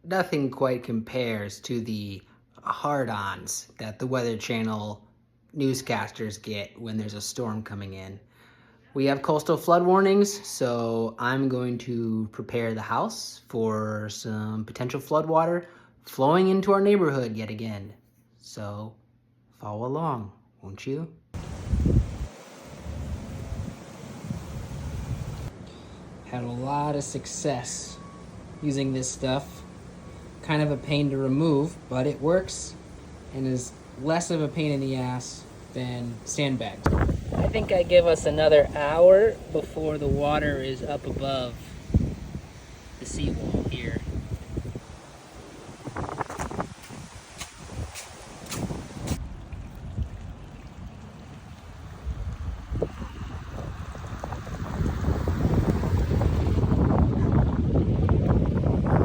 nothing quite compares to the hard-ons that the Weather Channel newscasters get when there's a storm coming in. We have coastal flood warnings, so I'm going to prepare the house for some potential flood water flowing into our neighborhood yet again. So follow along, won't you? Had a lot of success using this stuff. Kind of a pain to remove, but it works and is less of a pain in the ass than sandbags. I think I give us another hour before the water is up above the seawall.